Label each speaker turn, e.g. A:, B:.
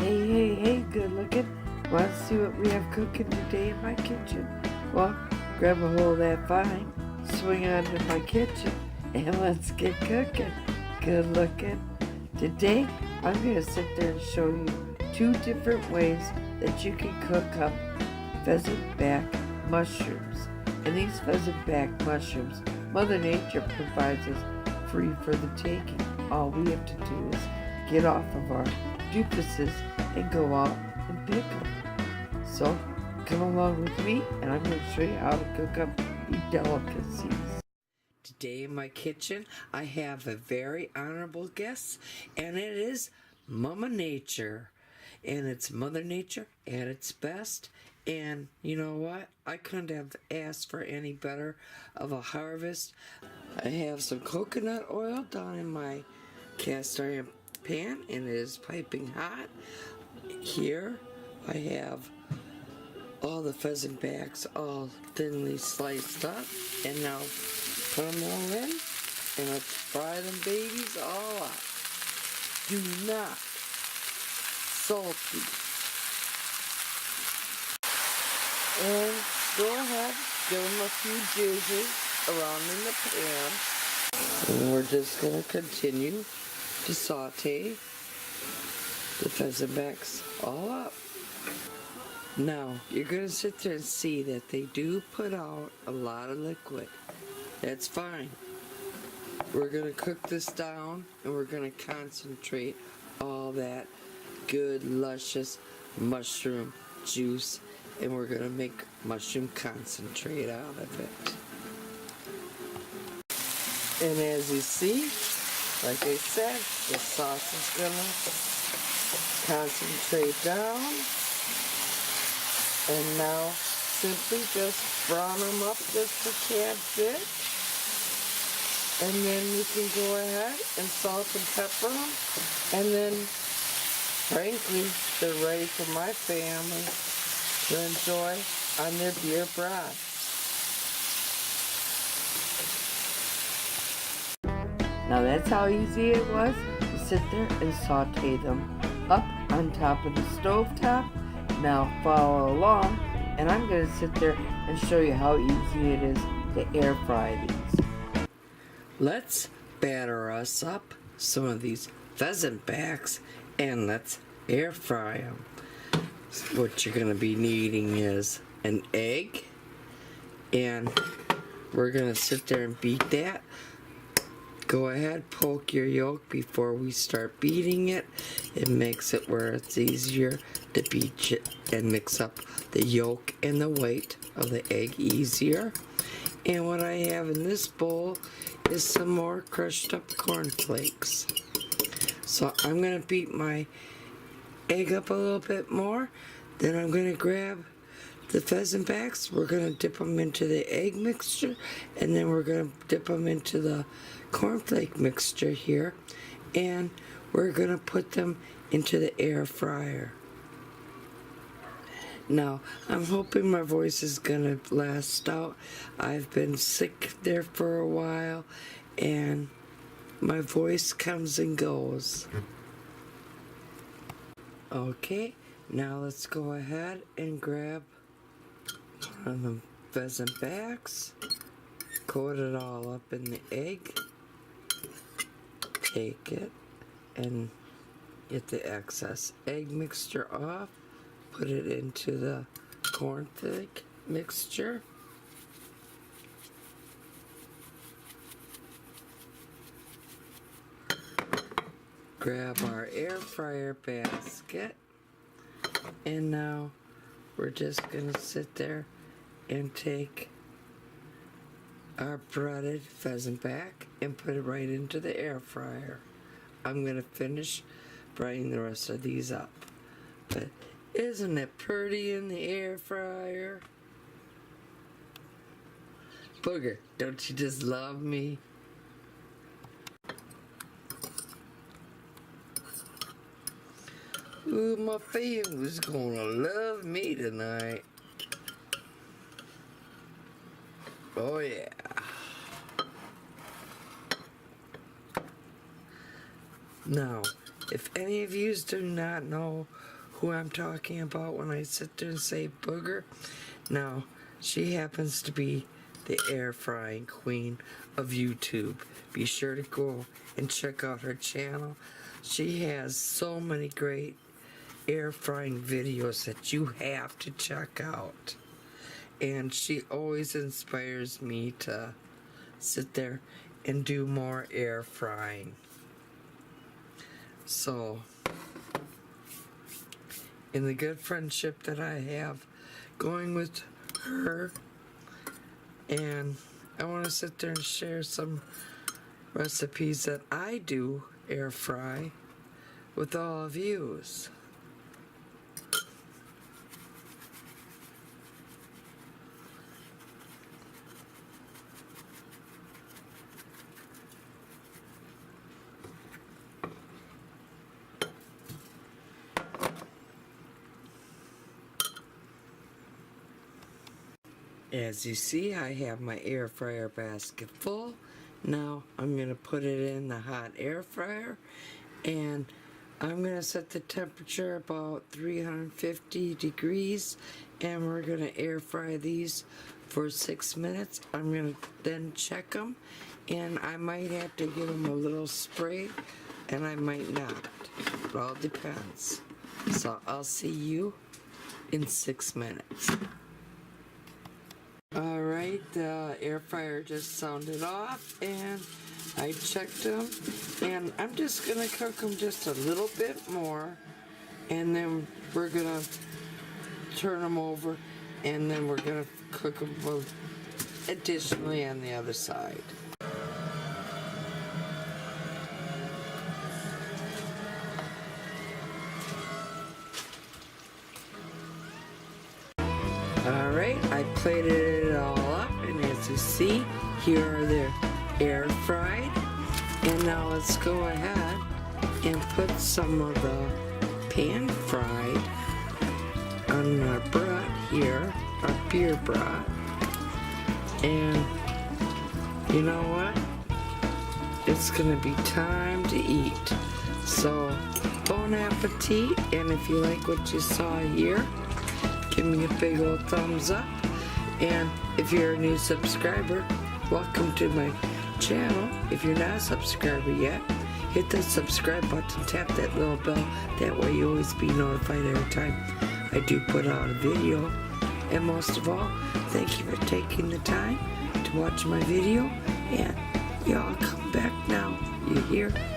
A: Hey, good looking. Want to see what we have cooking today in my kitchen? Well, grab a hold of that vine, swing on to my kitchen, and let's get cooking. Good looking. Today, I'm going to sit there and show you 2 different ways that you can cook up pheasantback mushrooms. And these pheasantback mushrooms, Mother Nature provides us free for the taking. All we have to do is get off of our duplices and go out and pick them. So come along with me and I'm going to show you how to cook up these delicacies. Today in my kitchen I have a very honorable guest, and it is Mama Nature. And it's Mother Nature at its best. And you know what? I couldn't have asked for any better of a harvest. I have some coconut oil down in my cast iron pan, and it is piping hot. Here I have all the pheasantbacks all thinly sliced up, and now put them all in and let's fry them babies all up. Do not salt these. And go ahead, give them a few jizzes around in the pan. And we're just going to continue to saute the pheasantbacks all up. Now, you're going to sit there and see that they do put out a lot of liquid. That's fine. We're going to cook this down and we're going to concentrate all that good, luscious mushroom juice, and we're going to make mushroom concentrate out of it. And as you see, like I said, the sauce is going to concentrate down. And now simply just brown them up just a tad bit. And then you can go ahead and salt and pepper them. And then, frankly, they're ready for my family to enjoy on their beer broth. Now that's how easy it was to sit there and saute them up on top of the stove top. Now follow along, and I'm going to sit there and show you how easy it is to air fry these. Let's batter us up some of these pheasantbacks and let's air fry them. What you're going to be needing is an egg, and we're going to sit there and beat that. Go ahead, poke your yolk before we start beating it. It makes it where it's easier to beat it and mix up the yolk and the white of the egg easier. And what I have in this bowl is some more crushed up cornflakes. So I'm going to beat my egg up a little bit more. Then I'm going to grab the pheasantbacks. We're going to dip them into the egg mixture, and then we're going to dip them into the cornflake mixture here, and we're going to put them into the air fryer. Now, I'm hoping my voice is going to last out. I've been sick there for a while, and my voice comes and goes. Okay, now let's go ahead and grab one of the pheasantbacks, coat it all up in the egg, take it and get the excess egg mixture off, put it into the cornflake mixture, grab our air fryer basket, and now we're just going to sit there and take our breaded pheasantback and put it right into the air fryer. I'm going to finish frying the rest of these up. But isn't it pretty in the air fryer? Booger, don't you just love me? Ooh, my family's gonna love me tonight. Oh yeah. Now, if any of you do not know who I'm talking about when I sit there and say booger? Now, she happens to be the air frying queen of YouTube. Be sure to go and check out her channel. She has so many great air frying videos that you have to check out. And she always inspires me to sit there and do more air frying. So, in the good friendship that I have going with her, and I want to sit there and share some recipes that I do air fry with all of yous. As you see, I have my air fryer basket full. Now I'm going to put it in the hot air fryer, and I'm going to set the temperature about 350 degrees, and we're going to air fry these for 6 minutes. I'm going to then check them, and I might have to give them a little spray, and I might not. It all depends. So I'll see you in 6 minutes. Alright, the air fryer just sounded off, and I checked them, and I'm just going to cook them just a little bit more, and then we're going to turn them over, and then we're going to cook them additionally on the other side. Alright, I plated it all up, and as you see, here are their air fried. And now let's go ahead and put some of the pan fried on our broth here, our beer broth. And you know what? It's gonna be time to eat. So, bon appetit, and if you like what you saw here, give me a big old thumbs up. And if you're a new subscriber, welcome to my channel. If you're not a subscriber yet, hit the subscribe button, tap that little bell. That way you always be notified every time I do put out a video. And most of all, thank you for taking the time to watch my video. And y'all come back now. You hear?